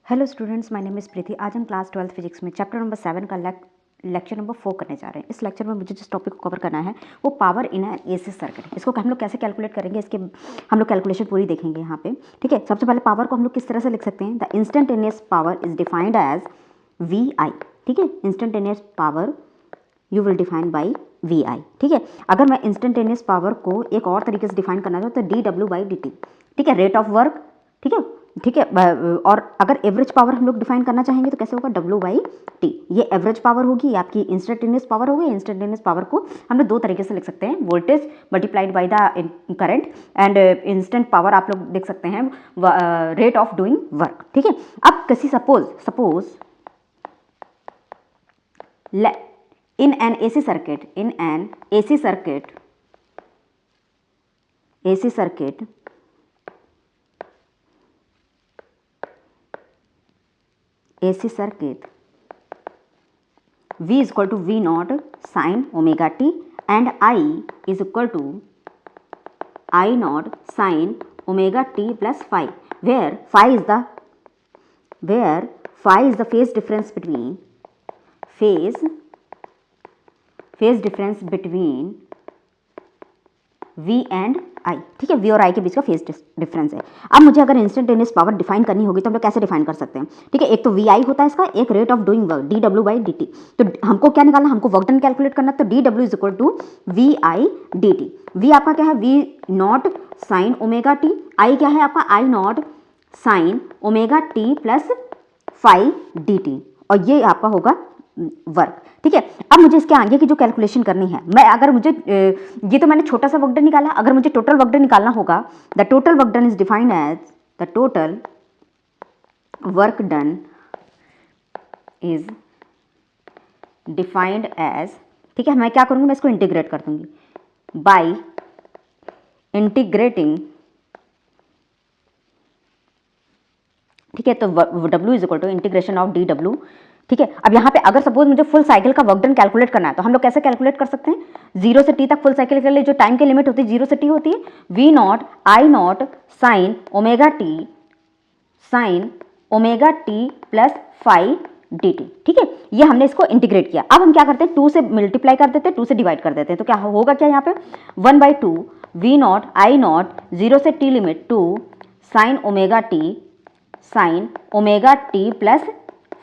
Hello students, my name is Preeti. आज हम class 12th physics में चैप्टर नंबर 7 का लेक्चर नंबर 4 करने जा रहे हैं। इस लेक्चर में मुझे जिस टॉपिक को कवर करना है वो power in an AC circuit. इसको हम लोग कैसे कैलकुलेट करेंगे, इसके हम लोग कैलकुलेशन पूरी देखेंगे यहाँ पे। ठीक है, सबसे पहले पावर को हम लोग किस तरह से लिख सकते हैं। The instantaneous power is defined as V I. ठीक है, instantaneous power you will define by V I. ठीक है, अगर मैं इंस्टेंटेनियस पावर को एक और तरीके से डिफाइन करना चाहूँ तो D W by D T. ठीक है, रेट ऑफ वर्क। ठीक है, ठीक है। और अगर एवरेज पावर हम लोग डिफाइन करना चाहेंगे तो कैसे होगा, डब्ल्यू बाई टी। ये एवरेज पावर होगी, आपकी इंस्टेंटेनियस पावर होगी। इंस्टेंटेनियस पावर को हम लोग दो तरीके से लिख सकते हैं, voltage multiplied by the current, and instant power आप लोग देख सकते हैं रेट ऑफ डूइंग वर्क। ठीक है, अब किसी suppose in an AC circuit, V is equal to V naught sin omega t and I is equal to I naught sin omega t plus phi, where phi is the phase difference between V and I। ठीक है, V और I के बीच का phase difference है। अब मुझे अगर instantaneous power define करनी होगी तो हम लोग कैसे डिफाइन कर सकते हैं। ठीक है, एक तो VI होता है इसका, एक rate of doing work D W by D T. तो हमको क्या निकालना, हमको वर्क डन कैलकुलेट करना। तो D W is equal to V I D T. V आपका क्या है, V naught sine omega T. I क्या है आपका, I naught sine omega T plus five D T, और ये आपका होगा वर्क। ठीक है, अब मुझे इसके आगे की जो कैलकुलेशन करनी है, मैं अगर मुझे ये तो मैंने छोटा सा वर्क डन निकाला, अगर मुझे टोटल वर्क डन निकालना होगा, the total work done is defined as the total work done is defined as. ठीक है, मैं क्या करूंगी, मैं इसको इंटीग्रेट कर दूंगी बाय इंटीग्रेटिंग। ठीक है, तो W is equal to integration of D W. ठीक है, अब यहाँ पे अगर सपोज मुझे फुल साइकिल का वर्क डन कैलकुलेट करना है तो हम लोग कैसे कैलकुलेट कर सकते हैं, 0 से t तक फुल साइकिल के लिए जो टाइम की लिमिट होती है 0 से t होती है, V not I naught sine omega T plus five D T. ठीक है, ये हमने इसको इंटीग्रेट किया। अब हम क्या करते हैं, 2 से मल्टीप्लाई कर देते हैं, 2 से डिवाइड कर देते हैं, तो क्या होगा, क्या यहाँ पे 1/2 V नॉट आई नॉट 0 से t limit 2 sign omega T plus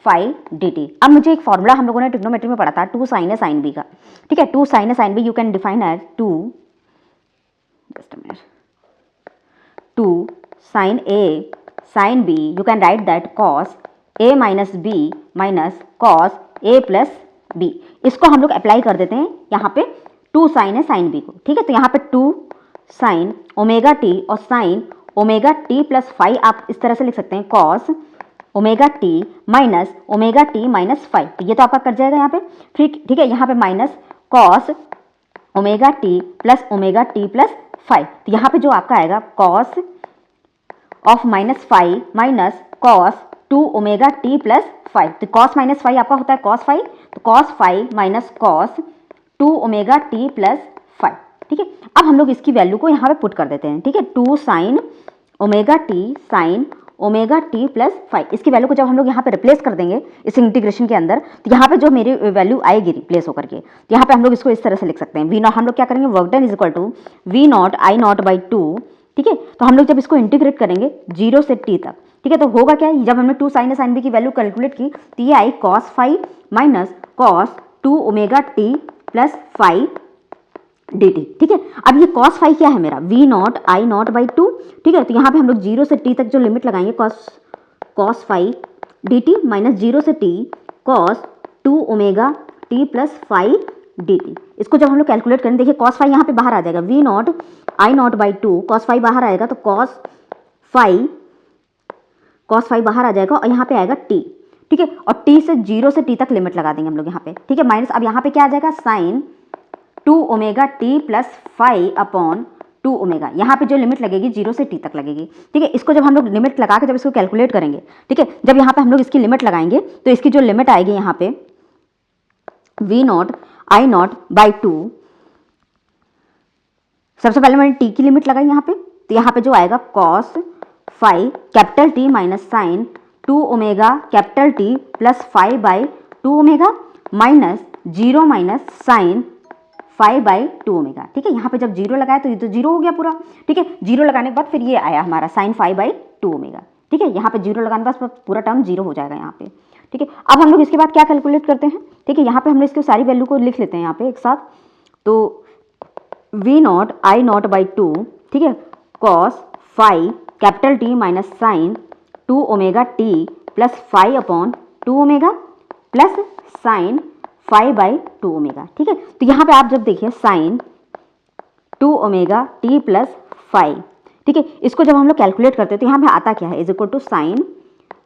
five D T. अब मुझे एक फॉर्मूला हम लोगों ने ट्रिग्नोमेट्री में पढ़ा था, 2 साइन ए साइन बी का। ठीक है, 2 sine A sine B you can define as 2 sine A sine B, you can write that cos A minus B minus cos A plus B. इसको हम लोग अप्लाई कर देते हैं यहाँ पे 2 साइन ए साइन बी को। ठीक है, तो यहाँ पे 2 साइन ओमेगा टी और sign omega T plus five आप इस तरह से लिख सकते हैं, cos omega T minus five. तो ये तो आपका कट जाएगा यहाँ पे। ठीक है, यहाँ पे minus cos omega T plus five. तो यहाँ पे जो आपका आएगा cos of minus five minus cos 2 omega T plus five. तो कॉस माइनस फाइव आपका होता है कॉस फाइव, तो cos five minus cos 2 omega T plus five. ठीक है, अब हम लोग इसकी वैल्यू को यहाँ पे पुट कर देते हैं। ठीक है, 2 sign omega T plus five, इसकी वैल्यू को जब हम लोग यहाँ पे रिप्लेस कर देंगे इस इंटीग्रेशन के अंदर, तो यहाँ पे जो मेरी वैल्यू आएगी रिप्लेस होकर के, तो यहाँ पे हम लोग इसको इस तरह से लिख सकते हैं, वी नॉट हम लोग क्या करेंगे, work done is equal to V not I not by 2। ठीक है, तो हम लोग जब इसको इंटीग्रेट करेंगे 0 से t तक, ठीक है, तो होगा क्या, जब हमने 2 साइन ए साइन बी की वैल्यू कैलकुलेट की तो ये I cos five minus cos 2 omega T plus five D T. ठीक है, अब ये cos फाइव क्या है मेरा, V not I not by 2। ठीक है, तो यहाँ पे हम लोग 0 से t तक जो लिमिट लगाएंगे cos five D T minus 0 से t cos 2 omega T plus five D T. इसको जब हम लोग कैलकुलेट करें, देखिए cos फाइव यहाँ पे बाहर आ जाएगा, V not I not by 2, cos five बाहर आएगा तो cos फाइव बाहर आ जाएगा और यहाँ पे आएगा t। ठीक है, और t से 0 से t तक लिमिट लगा देंगे हम लोग यहाँ पे। ठीक है, माइनस अब यहाँ पे क्या आ जाएगा, sine 2 omega T plus five upon 2 omega, यहाँ पे जो लिमिट लगेगी 0 से t तक लगेगी। ठीक है, इसको जब हम लोग लिमिट लगा के जब इसको कैलकुलेट करेंगे, ठीक है, जब यहाँ पे हम लोग इसकी लिमिट लगाएंगे तो इसकी जो लिमिट आएगी यहाँ पे V not I not by 2, सबसे पहले मैंने t की लिमिट लगाई यहाँ पे, तो यहाँ पे जो आएगा cos five capital T minus sine 2 omega capital T plus 5 by 2 omega minus 0 minus sine 5 by 2 omega. ठीक है, यहाँ पे जब 0 लगाया तो ये तो 0 हो गया पूरा। ठीक है, 0 लगाने के बाद फिर ये आया हमारा साइन 5 बाई 2 ओमेगा। ठीक है, यहाँ पे 0 लगाने के बाद पूरा टर्म 0 हो जाएगा यहाँ पे। ठीक है, अब हम लोग इसके बाद क्या कैलकुलेट करते हैं। ठीक है, यहाँ पे हम लोग इसकी सारी वैल्यू को लिख लेते हैं यहाँ पे एक साथ। तो V not I not by 2, ठीक है, cos 5 capital T minus sine 2 omega T plus 5 upon 2 omega plus sine 5 by 2 omega. ठीक है, तो यहाँ पे आप जब देखिए साइन 2 ओमेगा टी प्लस 5, ठीक है, इसको जब हम लोग कैलकुलेट करते हैं तो यहाँ पे आता क्या है, is equal to sine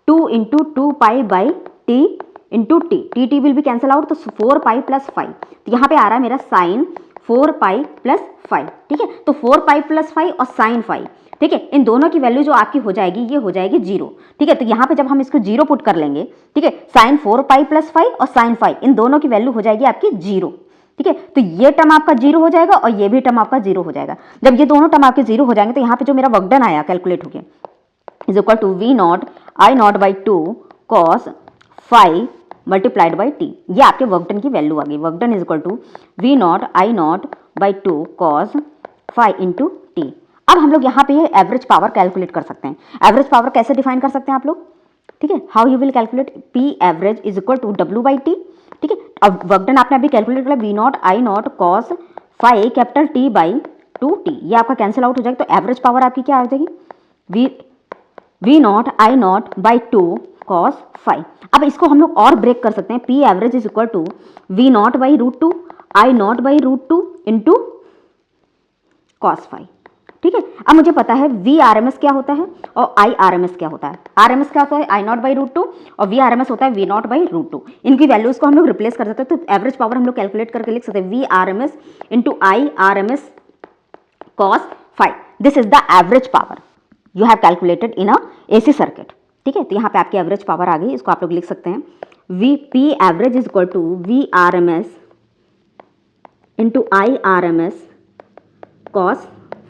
2 into 2 pi by T into T will be cancel out, तो 4 पाई प्लस 5, तो यहाँ पे आ रहा है मेरा साइन 4 पाई प्लस 5। ठीक है, तो 4 पाई प्लस 5 और साइन 5, ठीक है, इन दोनों की वैल्यू जो आपकी हो जाएगी ये हो जाएगी 0। ठीक है, तो यहाँ पे जब हम इसको 0 पुट कर लेंगे, ठीक है, साइन 4 पाई प्लस 5 और साइन 5 इन दोनों की वैल्यू हो जाएगी आपकी 0। ठीक है, तो ये टर्म आपका 0 हो जाएगा और ये भी टर्म आपका 0 हो जाएगा। जब ये दोनों टर्म आपके 0 हो जाएंगे तो यहाँ पे जो मेरा वर्क डन आया कैलकुलेट हो गया is equal to V not I not by 2 cos 5 multiplied by T, ये आपके वर्क डन की वैल्यू आ गई। Work done is equal to V not I not by 2 cos 5 into T. अब हम लोग यहाँ पे एवरेज पावर कैलकुलेट कर सकते हैं। एवरेज पावर कैसे डिफाइन कर सकते हैं आप लोग, ठीक है, how you will calculate, P average is equal to W by T. ठीक है, अब वर्क डन आपने अभी कैलकुलेट किया V not I not cos 5 capital T by 2t, ये आपका कैंसिल आउट हो जाएगा। तो एवरेज पावर आपकी क्या आ जाएगी, V not I not by 2 cos 5। अब इसको हम लोग और ब्रेक कर सकते हैं, P average is equal to V not by root 2 I not by root 2 into cos 5। ठीक है, अब मुझे पता है वी आर एम एस क्या होता है और आई आर एम एस क्या होता है। आर एम एस क्या होता है आई नॉट बाई रूट 2 और वी आर एम एस होता है वी नॉट बाई रूट 2। इनकी वैल्यूज को हम लोग रिप्लेस कर सकते हैं, तो एवरेज पावर हम लोग कैलकुलेट करके लिख सकते हैं V R M S into I R M S cos 5। This is the average power you have calculated in a AC circuit. ठीक है, तो यहाँ पे आपकी एवरेज पावर आ गई, इसको आप लोग लिख सकते हैं V P average is equal to V R M S into I R M S cos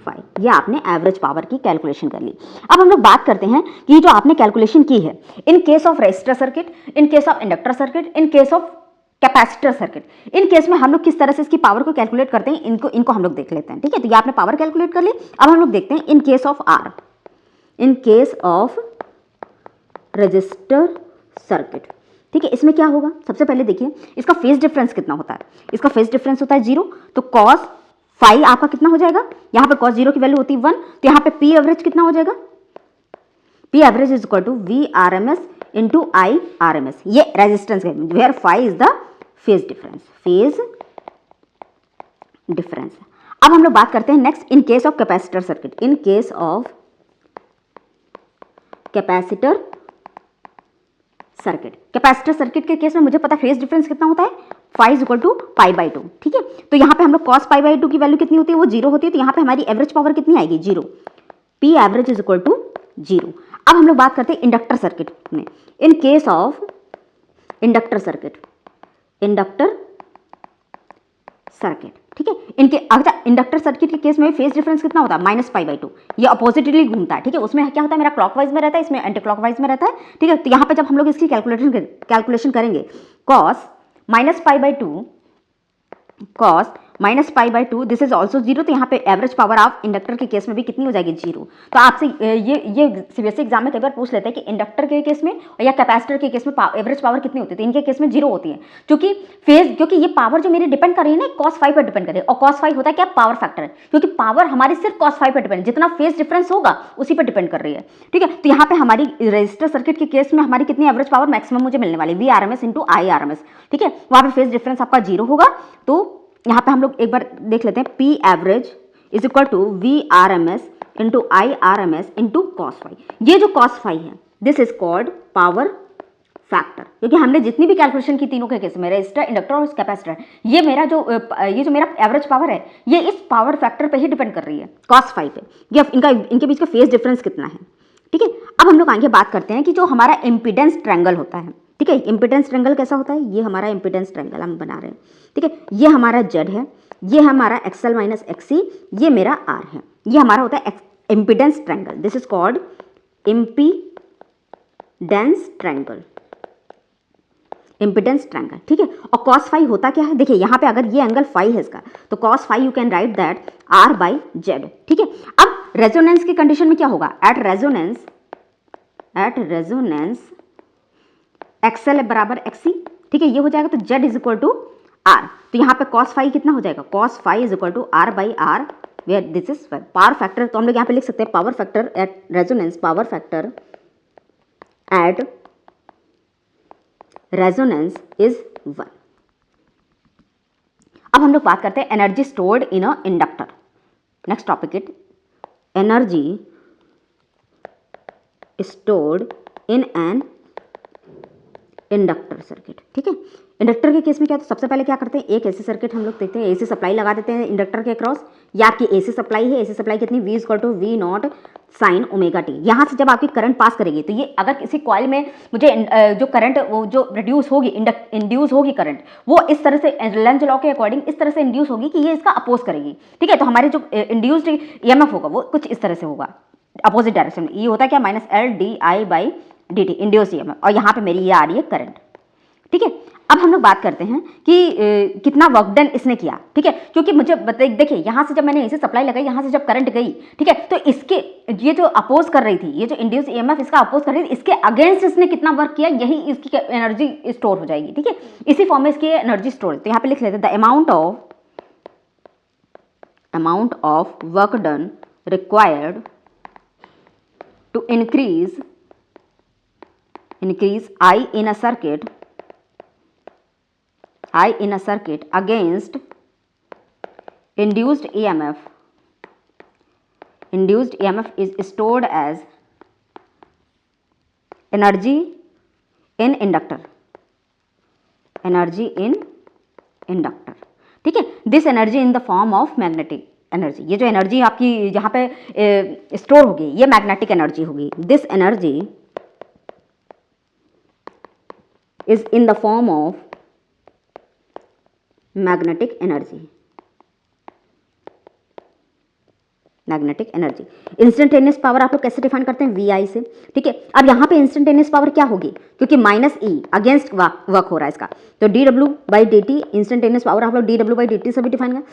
5। ये आपने एवरेज पावर की कैलकुलेशन कर ली। अब हम लोग बात करते हैं कि जो आपने कैलकुलेशन की है in case of resistor circuit, in case of inductor circuit, in case of capacitor circuit, in case में हम लोग किस तरह से इसकी पावर को कैलकुलेट करते हैं, इनको हम लोग देख लेते हैं। ठीक है, तो ये आपने पावर कैलकुलेट कर ली। अब हम लोग देखते हैं in case of R, in case of resistor circuit. ठीक है, इसमें क्या होगा, सबसे पहले देखिए इसका फेज डिफरेंस कितना होता है। इसका फेज डिफरेंस होता है 0, तो कॉस 5 आपका कितना हो जाएगा, यहाँ पे कॉस 0 की वैल्यू होती है 1, तो यहाँ पे पी एवरेज कितना हो जाएगा, P average is equal to V R M S into I R M S. ये रेजिस्टेंस है where 5 is the phase difference, phase difference. अब हम लोग बात करते हैं next in case of capacitor circuit. In case of capacitor circuit, capacitor circuit के case में मुझे पता फेज डिफरेंस कितना होता है 5 is equal to pi by 2। ठीक है, तो यहाँ पे हम लोग कॉस पाई बाई 2 की वैल्यू कितनी होती है, वो 0 होती है, तो यहाँ पे हमारी एवरेज पावर कितनी आएगी 0, P average is equal to 0। अब हम लोग बात करते हैं इंडक्टर सर्किट में। इन case of inductor circuit, inductor circuit, ठीक है, इनके अच्छा इंडक्टर सर्किट के केस में फेज डिफरेंस कितना होता है माइनस पाई बाई 2, ये अपोजिटली घूमता है। ठीक है, उसमें क्या होता है मेरा क्लॉकवाइज में रहता है, इसमें एंटी क्लॉकवाइज में रहता है। ठीक है, तो यहाँ पे जब हम लोग इसकी कैलकुलेशन करेंगे cos minus pi by 2, cos minus pi by 2 this is also 0, तो यहाँ पे एवरेज पावर ऑफ इंडक्टर के केस में भी कितनी हो जाएगी 0। तो आपसे ये सीबीएसई एग्जाम में कई बार पूछ लेते हैं कि इंडक्टर के केस में या कैपेसिटर के केस में एवरेज पावर कितनी होती है, तो इनके केस में 0 होती है, क्योंकि ये पावर जो मेरी डिपेंड कर रही है ना कॉस 5 पर डिपेंड कर रही है, और कॉस 5 होता है क्या पावर फैक्टर, क्योंकि पावर हमारी सिर्फ कॉस 5 पर डिपेंड, जितना फेज डिफरेंस होगा उसी पर डिपेंड कर रही है। ठीक है, तो यहाँ पे हमारी रजिस्टर सर्किट के केस में हमारी कितनी एवरेज पावर मैक्सिमम मुझे मिलने वाली V R M S into I R M S. ठीक है, वहाँ पे फेज डिफरेंस आपका 0 होगा। तो यहाँ पे हम लोग एक बार देख लेते हैं P average is equal to V R M S into I R M S into cos 5। ये जो कॉस 5 है this is called power factor, क्योंकि हमने जितनी भी कैलकुलेशन की तीनों के केस में रजिस्टर, इंडक्टर और कैपेसिटर, ये जो मेरा एवरेज पावर है ये इस पावर फैक्टर पे ही डिपेंड कर रही है कॉस 5 पे, ये इनके बीच का फेज डिफरेंस कितना है। ठीक है, अब हम लोग आगे बात करते हैं कि जो हमारा इम्पीडेंस ट्रायंगल होता है। ठीक है, इम्पीडेंस ट्रायंगल कैसा होता है, ये हमारा इम्पीडेंस ट्रायंगल हम बना रहे हैं। ठीक है, ये हमारा Z है, ये हमारा XL माइनस XC, ये मेरा R है, ये हमारा होता है impedance triangle. This is called impedance dense triangle, impedance triangle, ठीक है। और cos फाई होता क्या है, देखिए यहाँ पे अगर ये एंगल फाई है इसका, तो cos phi you can write that r by Z, ठीक है। अब रेजोनेंस की कंडीशन में क्या होगा, एट रेजोनेंस एक्सएल बराबर एक्सी, ठीक है, ये हो जाएगा, तो z is equal to r, तो यहाँ पे cos फाई कितना हो जाएगा, cos phi is equal to r by R, where this is power factor, तो हम लोग यहाँ पे लिख सकते हैं power factor at resonance, power factor at resonance is 1। अब हम लोग बात करते हैं energy stored in a inductor. Next topic it energy stored in an inductor circuit, ठीक है। इंडक्टर के केस में क्या होता है, सबसे पहले क्या करते हैं, एक एसी सर्किट हम लोग देखते हैं, एसी सप्लाई लगा देते हैं इंडक्टर के अक्रॉस, या आपकी एसी सप्लाई है, एसी सप्लाई कितनी, V equal to V naught sine omega t. यहाँ से जब आपकी करंट पास करेगी, तो ये अगर किसी कॉइल में मुझे जो करंट वो जो रिड्यूस होगी, इंड्यूस होगी करंट, वो इस तरह से लेंज लॉ के अकॉर्डिंग इस तरह से इंड्यूस होगी कि ये इसका अपोज करेगी, ठीक है। तो हमारे जो इंड्यूस्ड ईएमएफ होगा वो कुछ इस तरह से होगा, अपोजिट डायरेक्शन में। ये होता है क्या, minus L D I by D T, induced EMF, और यहाँ पे मेरी ये आ रही है करंट, ठीक है। अब हम लोग बात करते हैं कि कितना वर्क डन इसने किया, ठीक है, क्योंकि मुझे देखिए यहाँ से जब मैंने इसे सप्लाई लगाई, यहाँ से जब करंट गई, ठीक है, तो इसके ये जो अपोज कर रही थी, ये जो इंड्यूस ईएमएफ इसका अपोज कर रही थी, इसके अगेंस्ट इसने कितना वर्क किया, यही इसकी एनर्जी स्टोर हो जाएगी, ठीक है। इसी फॉर्म में इसकी एनर्जी स्टोर, तो यहाँ पे लिख लेते हैं the amount of work done required to increase I in a circuit against induced EMF is stored as energy in inductor, ठीक है। This energy in the form of magnetic energy, ये जो एनर्जी आपकी यहाँ पे स्टोर होगी, ये magnetic energy होगी। This energy is in the form of magnetic energy, instantaneous power आप लोग कैसे डिफाइन करते हैं, VI से, ठीक है। अब यहाँ पे इंस्टेंटेनियस पावर क्या होगी, क्योंकि माइनस E अगेंस्ट वर्क हो रहा है इसका, तो dW by dt, instantaneous power आप लोग dW बाई dt से भी डिफाइन कर,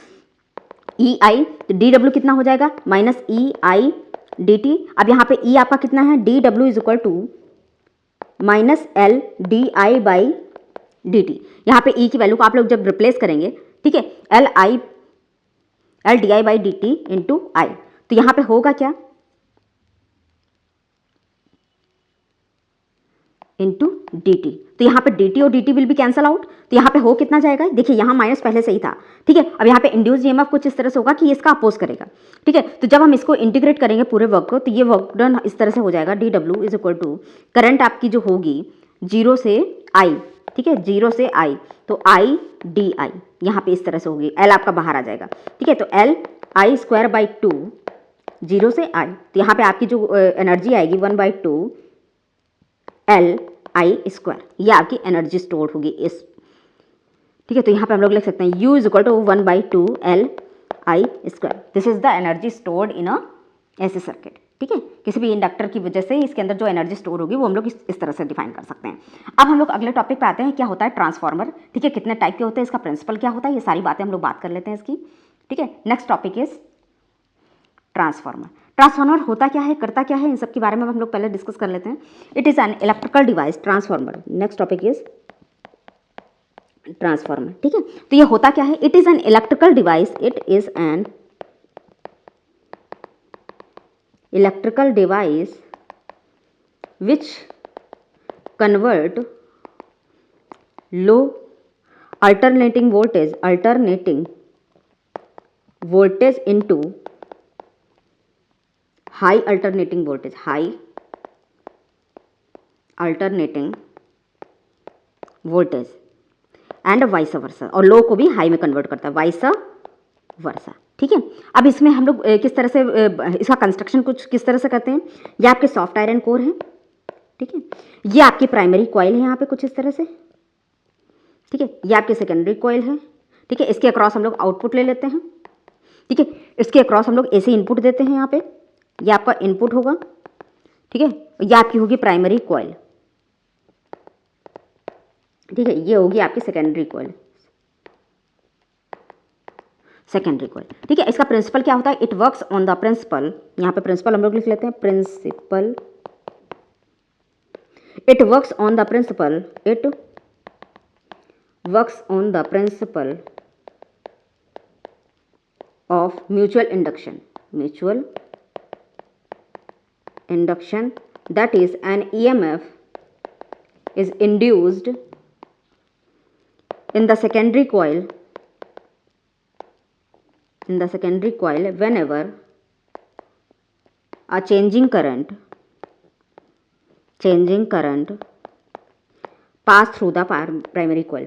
EI, तो dW कितना हो जाएगा, माइनस EI dt। अब यहाँ पे E आपका कितना है, dW is equal to minus L D I by D T. यहाँ पे ई की वैल्यू को आप लोग जब रिप्लेस करेंगे, ठीक है, L D I by D T into I, तो यहाँ पे होगा क्या, इंटू डी टी, तो यहाँ पे डी टी और D T will be cancel out, तो यहाँ पे हो कितना जाएगा, देखिए यहाँ माइनस पहले से ही था, ठीक है। अब यहाँ पे इंड्यूस ईएमएफ कुछ इस तरह से होगा कि इसका अपोज करेगा, ठीक है। तो जब हम इसको इंटीग्रेट करेंगे पूरे वर्क को, तो ये वर्क डन इस तरह से हो जाएगा, D W is equal to current आपकी जो होगी 0 से आई, ठीक है, 0 से आई, तो आई डी आई यहाँ पे इस तरह से होगी, एल आपका बाहर आ जाएगा, ठीक है, तो एल आई स्क्वायर बाई 2 0 से आई, तो यहाँ पे आपकी जो एनर्जी आएगी 1/2 एल आई स्क्वायर, ये आपकी एनर्जी स्टोर होगी इस, ठीक है। तो यहाँ पे हम लोग लिख सकते हैं U is equal to 1/2 L I square, this is the energy stored in a AC circuit, ठीक है। किसी भी इंडक्टर की वजह से इसके अंदर जो एनर्जी स्टोर होगी वो हम लोग इस तरह से डिफाइन कर सकते हैं। अब हम लोग अगले टॉपिक पे आते हैं, क्या होता है ट्रांसफार्मर, ठीक है, कितने टाइप के होते हैं, इसका प्रिंसिपल क्या होता है, ये सारी बातें हम लोग बात कर लेते हैं इसकी, ठीक है। Next topic is transformer. Transformer होता क्या है, करता क्या है, इन सब के बारे में हम लोग पहले डिस्कस कर लेते हैं। It is an electrical device, transformer. Next topic is transformer, ठीक है। तो ये होता क्या है, it is an electrical device, it is an electrical device which convert low alternating voltage into high alternating voltage and vice versa, और लो को भी हाई में कन्वर्ट करता है, वाइस वर्सा, ठीक है। अब इसमें हम लोग किस तरह से इसका कंस्ट्रक्शन कुछ किस तरह से करते हैं, ये आपके सॉफ्ट आयरन कोर है, ठीक है, ये आपकी प्राइमरी कॉइल है यहाँ पे कुछ इस तरह से, ठीक है, ये आपकी सेकेंडरी कॉइल है, ठीक है। इसके अक्रॉस हम लोग आउटपुट ले लेते हैं, ठीक है, इसके अक्रॉस हम लोग ऐसे इनपुट देते हैं, यहाँ पे ये आपका इनपुट होगा, ठीक है, ये आपकी होगी प्राइमरी कॉइल, ठीक है, ये होगी आपकी सेकेंडरी कॉइल, सेकेंडरी कॉइल। ठीक है, इसका प्रिंसिपल क्या होता है, it works on the principle, यहाँ पे प्रिंसिपल हम लोग लिख लेते हैं, principle, it works on the principle, it works on the principle of mutual induction, that is an EMF is induced in the secondary coil whenever a changing current pass through the primary coil,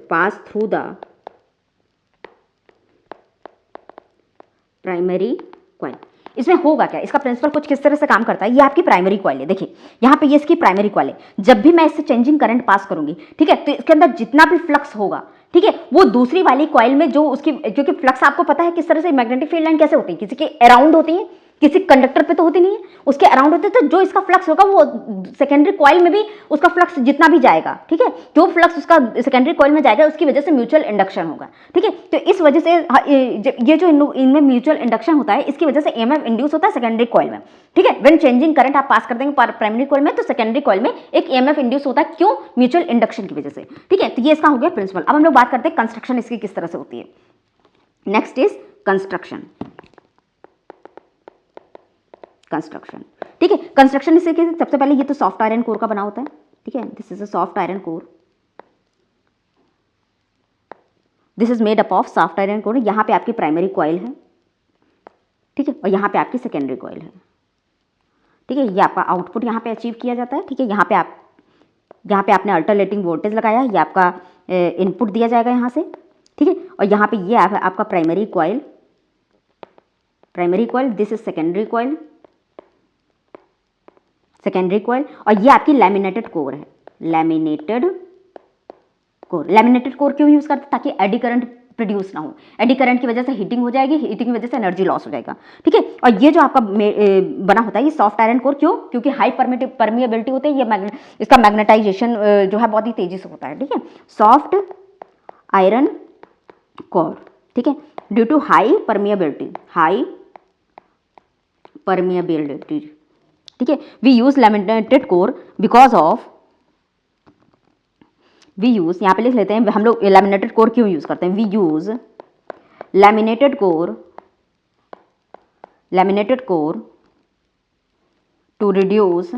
primary coil. इसमें होगा क्या, इसका principal कुछ किस तरह से काम करता है, ये आपकी प्राइमरी कॉइल है, देखिए यहाँ पे ये इसकी प्राइमरी कॉइल है। जब भी मैं इससे चेंजिंग करंट पास करूंगी, ठीक है, तो इसके अंदर जितना भी फ्लक्स होगा, ठीक है, वो दूसरी वाली कॉइल में जो उसकी, क्योंकि फ्लक्स आपको पता है किस तरह से मैग्नेटिक फील्ड लाइन कैसे होती है, किसी के अराउंड होती है, किसी कंडक्टर पे तो होती नहीं है, उसके अराउंड होते, तो जो इसका फ्लक्स होगा वो सेकेंडरी कॉइल में भी उसका फ्लक्स जितना भी जाएगा, ठीक है, जो फ्लक्स उसका सेकेंडरी कॉइल में जाएगा उसकी वजह से म्यूचुअल इंडक्शन होगा। ठीक है, तो इस वजह से ये जो इनमें म्यूचुअल इंडक्शन होता है, इसकी वजह से EMF इंड्यूस होता है सेकेंडरी कॉइल में। ठीक है, व्हेन चेंजिंग करंट आप पास कर देंगे प्राइमरी कॉइल में, तो सेकेंडरी कॉइल में एक EMF इंड्यूस होता है, क्यों, म्यूचुअल इंडक्शन की वजह से। ठीक है, तो ये इसका हो गया प्रिंसिपल। अब हम लोग बात करते हैं कंस्ट्रक्शन इसकी किस तरह से होती है। Next is construction. ठीक है, कंस्ट्रक्शन इससे सबसे पहले ये तो सॉफ्ट आयरन कोर का बना होता है। ठीक है, this is a soft iron core, this is made up of soft iron core. यहाँ पे आपकी प्राइमरी कॉइल है, ठीक है, और यहाँ पे आपकी सेकेंडरी कॉइल है। ठीक है, ये आपका आउटपुट यहाँ पे अचीव किया जाता है। ठीक है, यहाँ पे आपने अल्टरनेटिंग वोल्टेज लगाया, ये आपका इनपुट दिया जाएगा यहाँ से। ठीक है, और यहाँ पे ये आपका primary coil, this is secondary coil, और ये आपकी लैमिनेटेड कोर है। लैमिनेटेड कोर क्यों यूज करते हैं, ताकि एडी करंट प्रोड्यूस ना हो। एडी करंट की वजह से हीटिंग हो जाएगी, हीटिंग की वजह से एनर्जी लॉस हो जाएगा। ठीक है, और ये जो आपका बना होता है ये सॉफ्ट आयरन कोर, क्यों, क्योंकि हाई परमिएबिलिटी होती है, ये इसका मैग्नेटाइजेशन जो है बहुत ही तेजी से होता है। ठीक है, सॉफ्ट आयरन कोर, ठीक है, ड्यू टू हाई परमिएबिलिटी, ठीक है, we use laminated core because of, we use, यहाँ पे लिख लेते हैं हम लोग लैमिनेटेड कोर क्यों यूज करते हैं। We use laminated core to reduce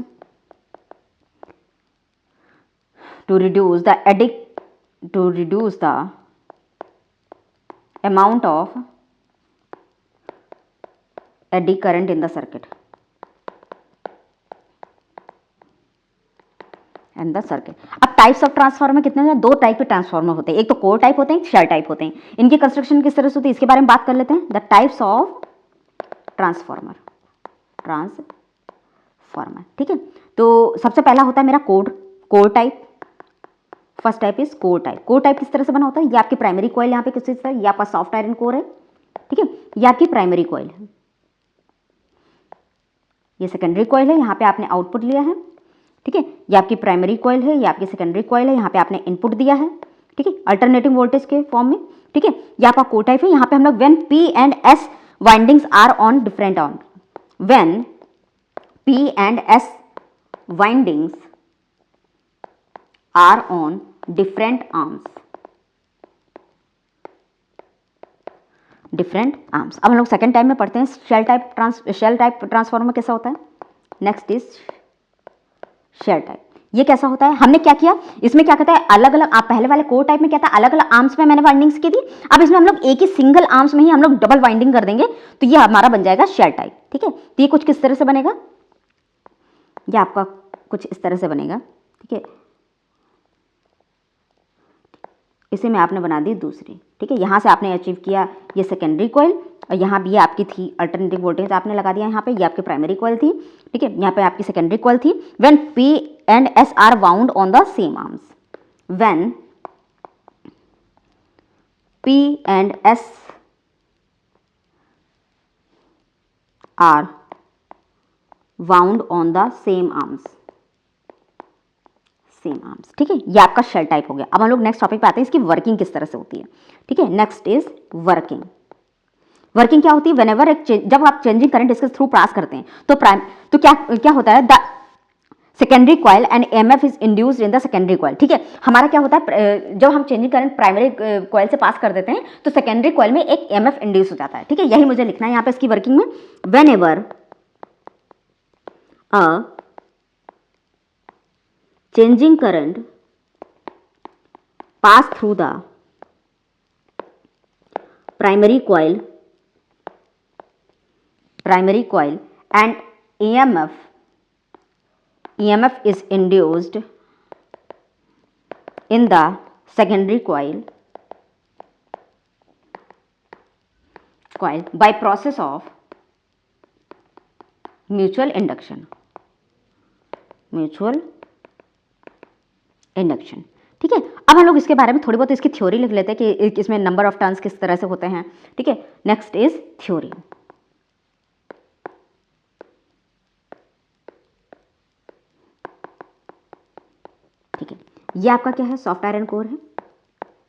the amount of eddy current in the circuit, अब टाइप्स ऑफ ट्रांसफार्मर कितने हैं, दो टाइप के ट्रांसफार्मर होते हैं, एक तो कोर टाइप होते हैं, एक शेल टाइप होते हैं। इनकी कंस्ट्रक्शन किस तरह से होती है इसके बारे में बात कर लेते हैं। द टाइप्स ऑफ ट्रांसफार्मर, ठीक है, तो सबसे पहला होता है मेरा core type. First type is core type. Core type किस तरह से बना होता है, ये आपकी प्राइमरी कॉइल यहाँ पे किस तरह, ये आपका सॉफ्ट आयरन कोर है। ठीक है, ये आपकी प्राइमरी कॉइल है, ये सेकेंडरी कॉइल है, यहाँ पे आपने आउटपुट लिया है। ठीक है, ये आपकी प्राइमरी कॉइल है, ये आपकी सेकेंडरी कॉइल है, यहाँ पे आपने इनपुट दिया है। ठीक है, अल्टरनेटिंग वोल्टेज के फॉर्म में। ठीक है, ये आपका कोर टाइप है। यहाँ पे हम लोग when P and S windings are on different on, when P and S windings are on different arms, अब हम लोग सेकेंड टाइप में पढ़ते हैं शेल टाइप ट्रांसफार्मर कैसा होता है। Next is shell type. ये कैसा होता है, हमने क्या किया इसमें, क्या कहता है अलग अलग, आप पहले वाले कोर टाइप में क्या था, अलग अलग आर्म्स में मैंने वाइंडिंग्स की थी। अब इसमें हम लोग एक ही सिंगल आर्म्स में ही हम लोग डबल वाइंडिंग कर देंगे, तो ये हमारा बन जाएगा शेल टाइप। ठीक है, तो ये कुछ किस तरह से बनेगा, ये आपका कुछ इस तरह से बनेगा। ठीक है, इसे में आपने बना दी दूसरी। ठीक है, यहाँ से आपने अचीव किया ये सेकेंडरी कॉइल, और यहाँ भी आपकी थी अल्टरनेटिव वोल्टेज आपने लगा दिया यहाँ पे, ये आपकी प्राइमरी कॉइल थी। ठीक है, यहाँ पे आपकी सेकेंडरी कॉइल थी। When P and S are wound on the same arms, when P and S are wound on the same arms, same arms, ठीक है, ये आपका शेल टाइप हो गया। अब हम लोग नेक्स्ट टॉपिक पे आते हैं, इसकी वर्किंग किस तरह से होती है, ठीक है। Next is working. वर्किंग क्या होती है, व्हेनेवर जब आप चेंजिंग करंट इसके थ्रू पास करते हैं तो क्या होता है, the secondary coil and EMF is induced in the secondary coil, ठीक है। हमारा क्या होता है, जब हम चेंजिंग करंट प्राइमरी कॉइल से पास कर देते हैं तो सेकेंडरी कॉइल में एक EMF इंड्यूस हो जाता है, ठीक है। यही मुझे लिखना है यहाँ पे इसकी वर्किंग में। Whenever a changing current pass through the primary coil and EMF is induced in the secondary coil by process of mutual induction, ठीक है। अब हम लोग इसके बारे में थोड़ी बहुत इसकी थ्योरी लिख लेते हैं कि इसमें नंबर ऑफ टर्न्स किस तरह से होते हैं, ठीक है। नेक्स्ट इज थ्योरी, ठीक है। ये आपका क्या है, सॉफ्ट आयरन कोर है,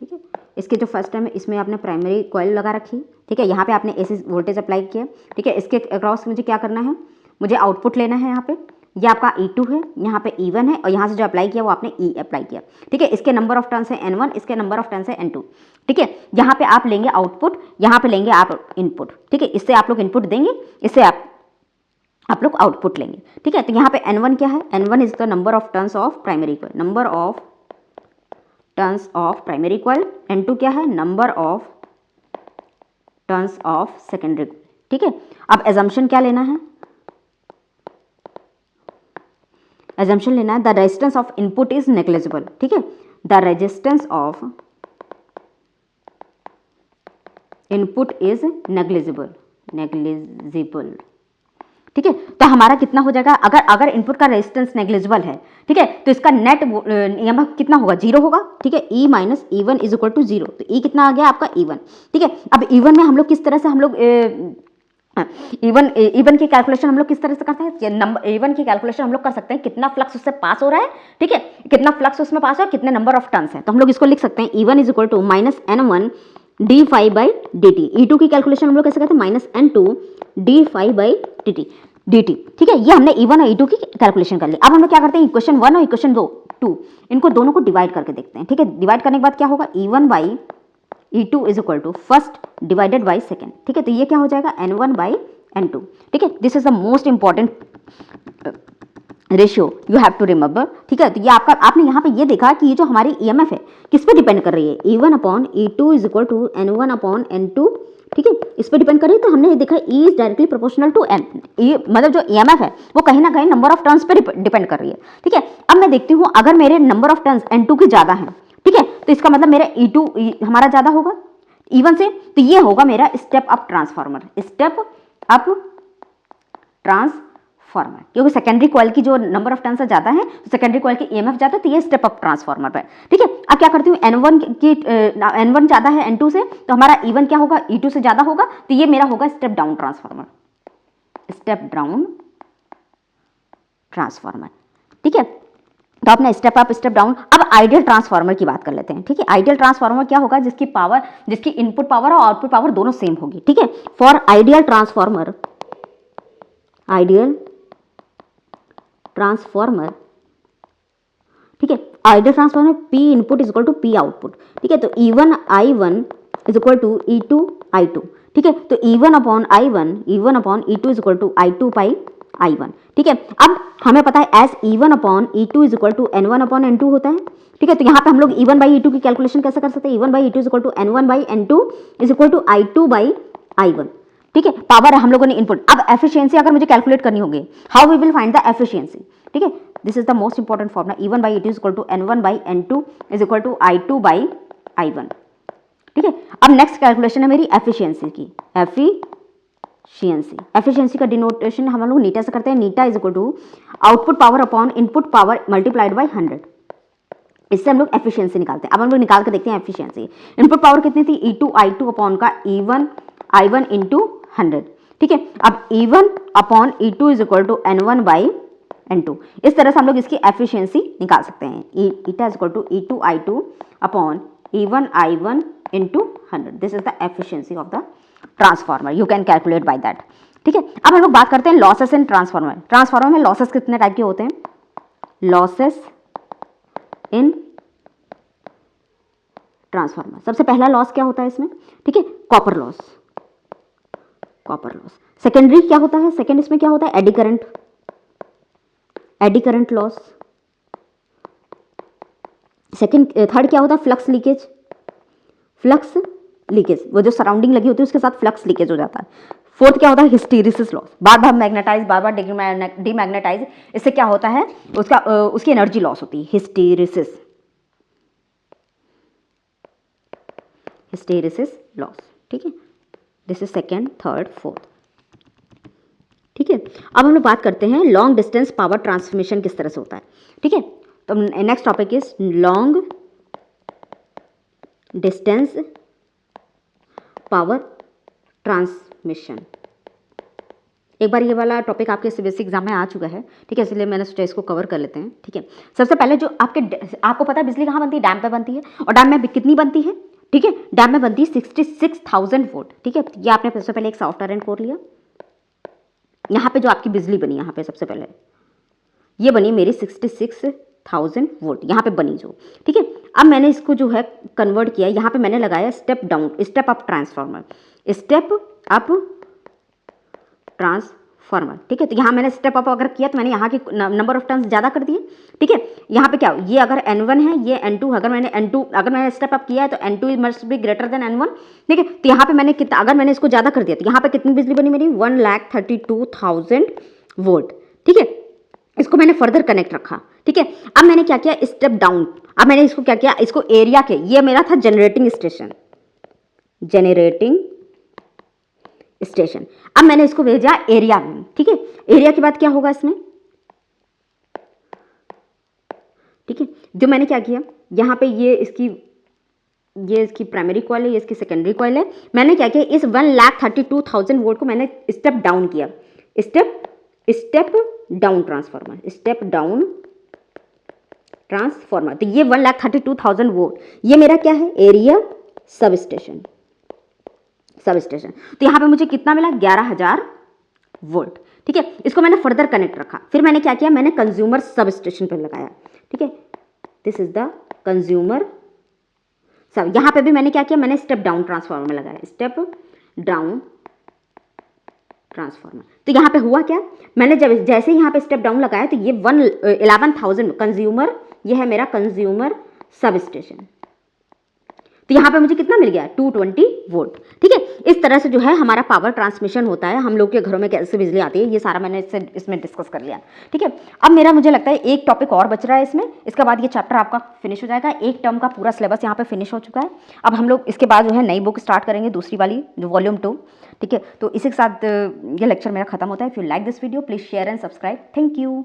ठीक है। इसके जो फर्स्ट टाइम है इसमें आपने प्राइमरी कॉइल लगा रखी, ठीक है। यहाँ पे आपने AC वोल्टेज अप्लाई किया, ठीक है। इसके अक्रॉस मुझे क्या करना है, मुझे आउटपुट लेना है। यहाँ पे ये आपका E2 है, यहाँ पे E1 है, और यहाँ से जो अप्लाई किया वो आपने E अप्लाई किया, ठीक है। इसके नंबर ऑफ टर्न्स है N1, इसके नंबर ऑफ टर्न्स है N2, ठीक है। यहाँ पे आप लेंगे आउटपुट, यहाँ पे लेंगे आप इनपुट, ठीक है। इससे आप लोग इनपुट देंगे, इससे आप लोग आउटपुट लेंगे, ठीक है। तो यहाँ पे N1 क्या है, N1 is the number of turns of primary coil, number of turns of primary coil. N2 क्या है, number of turns of secondary coil, ठीक है। अब एजम्पशन क्या लेना है, एजम्पशन लेना है the resistance of input is negligible, ठीक है। The resistance of input is negligible, ठीक है। तो हमारा कितना हो जाएगा, अगर इनपुट का रेजिस्टेंस नेग्लिजिबल है, ठीक है, तो इसका नेट EMF कितना होगा, 0 होगा, ठीक है। E minus E1 is equal to 0, तो E कितना आ गया आपका E1, ठीक है। अब E1 में हम लोग किस तरह से हम लोग E1 की कैलकुलेशन हम लोग किस तरह से करते हैं, नंबर E1 की कैलकुलेशन हम लोग कर सकते हैं, कितना फ्लक्स उससे पास हो रहा है, ठीक है, कितना फ्लक्स उसमें पास हो रहा है, कितने नंबर ऑफ टर्न्स है। तो हम लोग इसको लिख सकते हैं E1 is equal to minus N1 d∅ by dt। E2 की कैलकुलेशन हम लोग कैसे करते हैं, minus N2 d∅ by dt, ठीक है। ये हमने E1 और E2 की कैलकुलेशन कर ली। अब हम लोग क्या करते हैं, इक्वेशन 1 और इक्वेशन 2 इनको दोनों को डिवाइड करके देखते हैं, ठीक है। डिवाइड करने के बाद क्या होगा, E1 by E2 is equal to first divided by second, ठीक है। तो ये क्या हो जाएगा, N1 बाई N2, ठीक है। This is the most important ratio you have to remember, ठीक है। तो ये आपने यहाँ पे ये देखा कि ये जो हमारी EMF है किस पे डिपेंड कर रही है, E1 upon E2 is equal to N1 upon N2, ठीक है, इस पे डिपेंड कर रही है। तो हमने ये देखा E is directly proportional to N, मतलब जो EMF है वो कहीं ना कहीं नंबर ऑफ टर्न्स पे डिपेंड कर रही है, ठीक है। अब मैं देखती हूँ अगर मेरे नंबर ऑफ टर्न्स N2 के ज्यादा है, ठीक है, तो इसका मतलब मेरा E2 हमारा ज्यादा होगा E1 से, तो ये होगा मेरा step up transformer, step up transformer, क्योंकि सेकेंडरी कॉइल की जो नंबर ऑफ टर्न्स ज्यादा है तो सेकेंडरी कॉइल की EMF ज्यादा है, तो ये स्टेप अप ट्रांसफार्मर है, ठीक है। अब क्या करती हूँ, N1 ज्यादा है N2 से, तो हमारा E1 क्या होगा, E2 से ज्यादा होगा, तो ये मेरा होगा step down transformer, step down transformer, ठीक है। तो आपने स्टेप अप स्टेप डाउन। अब आइडियल ट्रांसफार्मर की बात कर लेते हैं, ठीक है। आइडियल ट्रांसफार्मर क्या होगा, जिसकी इनपुट पावर और आउटपुट पावर दोनों सेम होगी, ठीक है। फॉर आइडियल ट्रांसफार्मर ठीक है, ideal transformer P input is equal to P output, ठीक है। तो E1 I1 is equal to E2 I2, ठीक है। तो E1 upon E2 is equal to I2 by I1, ठीक है। अब हमें पता है as E1 upon E2 is equal to N1 upon N2 होता है, ठीक है। तो यहाँ पे हम लोग E1 बाई E2 की कैलकुलेशन कैसे कर सकते हैं, E1 by E2 is equal to N1 by N2 is equal to I2 by I1, ठीक है। पावर हम लोगों ने इनपुट। अब एफिशिएंसी अगर मुझे कैलकुलेट करनी होगी, how we will find the efficiency, ठीक है। This is the most important formula, E1 by E2 is equal to N1 by N2 is equal to I2 by I1, ठीक है। अब नेक्स्ट कैलकुलेशन है मेरी एफिशिएंसी की, एफिशिएंसी का denotation हम लोग नीटा से करते हैं, eta is equal to output power upon input power multiplied by 100, इससे हम लोग एफिशिएंसी निकालते हैं। अब हम लोग निकाल के देखते हैं एफिशिएंसी। इनपुट पावर कितनी थी, E2 I2 अपॉन का E1 I1 इंटू 100, ठीक है। अब E1 upon E2 is equal to N1 by N2। इस तरह से हम लोग इसकी एफिशिएंसी निकाल सकते हैं। Eta is equal to E2I2 upon E1I1 into 100। This is the efficiency of the transformer, you can calculate by that. ठीक है, अब हम लोग बात करते हैं लॉसेस इन ट्रांसफार्मर। ट्रांसफार्मर में लॉसेस कितने टाइप के होते हैं? लॉसेस इन ट्रांसफार्मर, सबसे पहला लॉस क्या होता है इसमें? ठीक है, copper loss, copper loss. Secondary क्या होता है? सेकेंड इसमें क्या होता है? Eddy current, eddy current loss. Second third क्या होता है? फ्लक्स लीकेज, फ्लक्स लीकेज, वो जो सराउंडिंग लगी होती है उसके साथ फ्लक्स लीकेज हो जाता है। फोर्थ क्या होता है? हिस्टेरिसिस लॉस, बार बार मैग्नेटाइज, बार बार डीमैग्नेटाइज, इससे क्या होता है? उसकी एनर्जी लॉस होती है, हिस्टेरिसिस, हिस्टेरिसिस लॉस। ठीक है, this is second, third, fourth. ठीक है, अब हम लोग बात करते हैं लॉन्ग डिस्टेंस पावर ट्रांसमिशन किस तरह से होता है। ठीक है, तो next topic is long distance power transmission. एक बार ये वाला टॉपिक आपके सीबीएसई एग्जाम में आ चुका है। ठीक है, इसलिए मैंने सोचा इसको कवर कर लेते हैं। ठीक है, सबसे पहले जो आपको पता है बिजली कहाँ बनती है? डैम पे बनती है। और डैम में कितनी बनती है? ठीक है, डैम में बनती है 66,000 वोल्ट। ठीक है, ये आपने सबसे पहले एक सॉफ्टवेयर एंड कोर लिया। यहाँ पे जो आपकी बिजली बनी, यहाँ पे सबसे पहले ये बनी मेरी 66,000 वोल्ट, यहाँ पे बनी जो। ठीक है, अब मैंने इसको जो है कन्वर्ट किया, यहाँ पे मैंने लगाया step down, step up transformer, step up transformer. ठीक है, तो यहाँ मैंने स्टेप अप अगर किया तो मैंने यहाँ की नंबर ऑफ टर्न्स ज़्यादा कर दिए। ठीक है, यहाँ पे क्या, ये अगर N1 है, ये N2, अगर मैंने स्टेप अप किया है तो N2 must be greater than N1। ठीक है, तो यहाँ पे मैंने कितना, अगर मैंने इसको ज़्यादा कर दिया तो यहाँ पे कितनी बिजली बनी मेरी? 1,32,000 वोल्ट। ठीक है, इसको मैंने फर्दर कनेक्ट रखा। ठीक है, अब मैंने क्या किया? Step down. अब मैंने इसको क्या किया? इसको एरिया के, ये मेरा था जनरेटिंग स्टेशन, जनरेटिंग स्टेशन। अब मैंने इसको भेजा एरिया में। ठीक है, एरिया के बाद क्या होगा इसमें? ठीक है, जो मैंने क्या किया, यहाँ पे ये इसकी प्राइमरी कॉइल है, ये इसकी सेकेंडरी कॉइल है। मैंने क्या किया? इस 1,32,000 वोल्ट को मैंने स्टेप डाउन किया, step down transformer, step down transformer. तो ये 1,32,000 वोल्ट, ये मेरा क्या है? Area sub station, sub station. तो यहाँ पे मुझे कितना मिला? 11,000 वोल्ट। ठीक है, इसको मैंने फर्दर कनेक्ट रखा। फिर मैंने क्या किया? मैंने कंज्यूमर सब स्टेशन पर लगाया। ठीक है, दिस इज द कंज्यूमर सब। यहाँ पे भी मैंने क्या किया? मैंने स्टेप डाउन ट्रांसफार्मर में लगाया, स्टेप डाउन ट्रांसफार्मर। तो यहाँ पे हुआ क्या? मैंने जब जैसे यहाँ पे स्टेप डाउन लगाया तो ये 11,000 कंज्यूमर, ये है मेरा कंज्यूमर सब स्टेशन। तो यहाँ पे मुझे कितना मिल गया? 220 वोल्ट। ठीक है, इस तरह से जो है हमारा पावर ट्रांसमिशन होता है, हम लोग के घरों में कैसे बिजली आती है, ये सारा मैंने इसमें डिस्कस कर लिया। ठीक है, अब मेरा मुझे लगता है एक टॉपिक और बच रहा है इसमें, इसके बाद ये चैप्टर आपका फिनिश हो जाएगा। एक टर्म का पूरा सिलेबस यहाँ पे फिनिश हो चुका है। अब हम लोग इसके बाद जो है नई बुक स्टार्ट करेंगे, दूसरी वाली जो वॉल्यूम 2। ठीक है, तो इसी के साथ ये लेक्चर मेरा खत्म होता है। If you like this video please share and subscribe. Thank you.